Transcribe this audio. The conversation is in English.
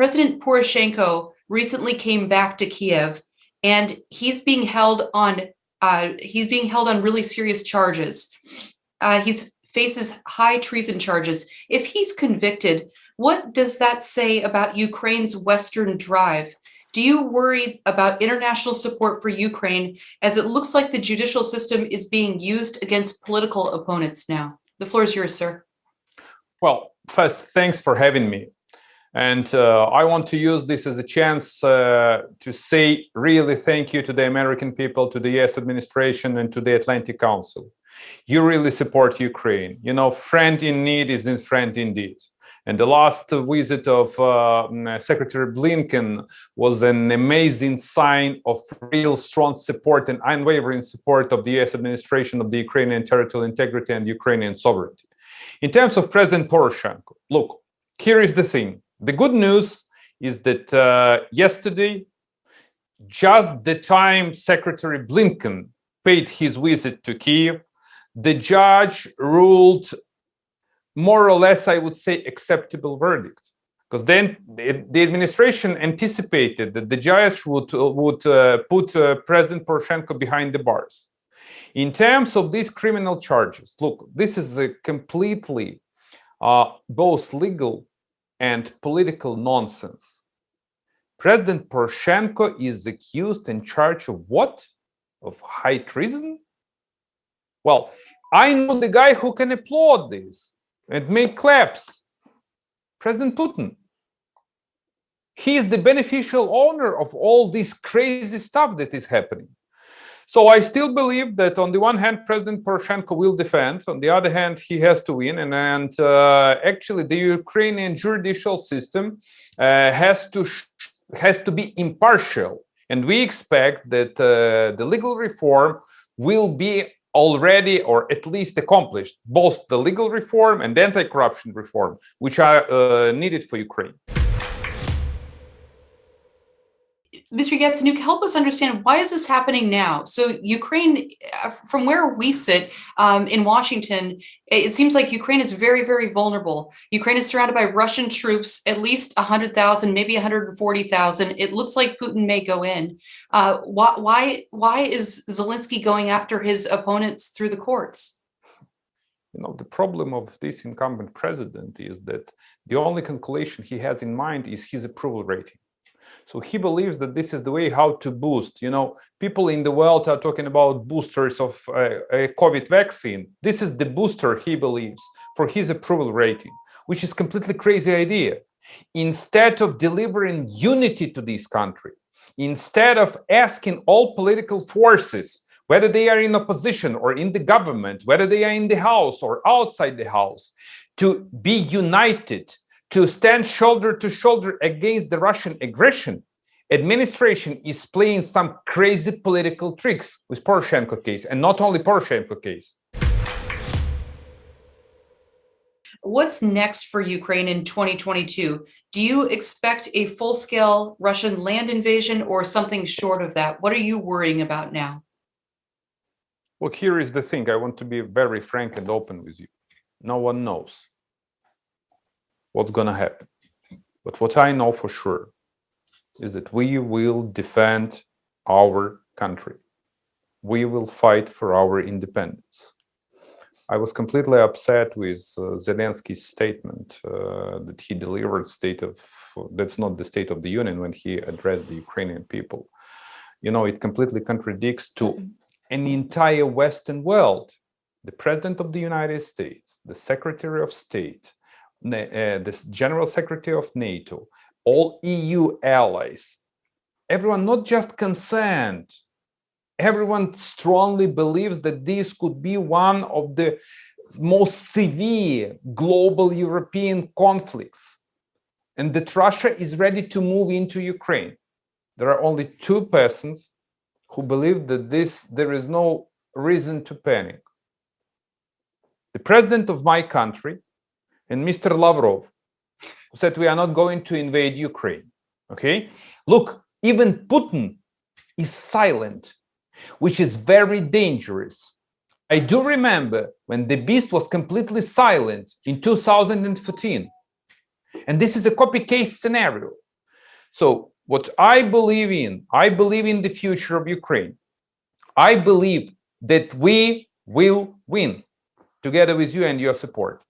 President Poroshenko recently came back to Kiev, and he's being held on really serious charges. He faces high treason charges. If he's convicted, what does that say about Ukraine's Western drive? Do you worry about international support for Ukraine, as it looks like the judicial system is being used against political opponents now? The floor is yours, sir. Well, first, thanks for having me. And I want to use this as a chance to say really thank you to the American people, to the US administration, and to the Atlantic Council. You really support Ukraine. You know, friend in need is a friend indeed. And the last visit of Secretary Blinken was an amazing sign of real strong support and unwavering support of the US administration of the Ukrainian territorial integrity and Ukrainian sovereignty. In terms of President Poroshenko, look, here is the thing. The good news is that yesterday, just the time Secretary Blinken paid his visit to Kiev, the judge ruled more or less, I would say, acceptable verdict. Because then the administration anticipated that the judge would put President Poroshenko behind the bars. In terms of these criminal charges, look, this is a completely both legal and political nonsense. President Poroshenko is accused and charged of what? Of high treason? Well, I know the guy who can applaud this and make claps. President Putin. He is the beneficial owner of all this crazy stuff that is happening. So I still believe that on the one hand, President Poroshenko will defend. On the other hand, he has to win. And actually, the Ukrainian judicial system has to be impartial. And we expect that the legal reform will be already, or at least accomplished, both the legal reform and anti-corruption reform, which are needed for Ukraine. Mr. Yaценюk, help us understand, why is this happening now? So Ukraine, from where we sit in Washington, it seems like Ukraine is very, very vulnerable. Ukraine is surrounded by Russian troops, at least 100,000, maybe 140,000. It looks like Putin may go in. Why is Zelensky going after his opponents through the courts? You know, the problem of this incumbent president is that the only calculation he has in mind is his approval rating. So he believes that this is the way how to boost. You know, people in the world are talking about boosters of a COVID vaccine. This is the booster, he believes, for his approval rating, which is completely crazy idea. Instead of delivering unity to this country, instead of asking all political forces, whether they are in opposition or in the government, whether they are in the house or outside the house, to be united, to stand shoulder to shoulder against the Russian aggression, administration is playing some crazy political tricks with Poroshenko case, and not only Poroshenko case. What's next for Ukraine in 2022? Do you expect a full-scale Russian land invasion or something short of that? What are you worrying about now? Look, here is the thing. I want to be very frank and open with you. No one knows what's going to happen. But what I know for sure is that we will defend our country. We will fight for our independence. I was completely upset with Zelensky's statement that he delivered that's not the State of the Union when he addressed the Ukrainian people. You know, it completely contradicts to an entire Western world. The President of the United States, the Secretary of State, the General Secretary of NATO, all EU allies, everyone not just concerned, everyone strongly believes that this could be one of the most severe global European conflicts, and that Russia is ready to move into Ukraine. There are only two persons who believe that there is no reason to panic. The president of my country and Mr. Lavrov, who said we are not going to invade Ukraine. Okay? Look, even Putin is silent, which is very dangerous. I do remember when the beast was completely silent in 2014. And this is a copy-case scenario. So what I believe in the future of Ukraine. I believe that we will win together with you and your support.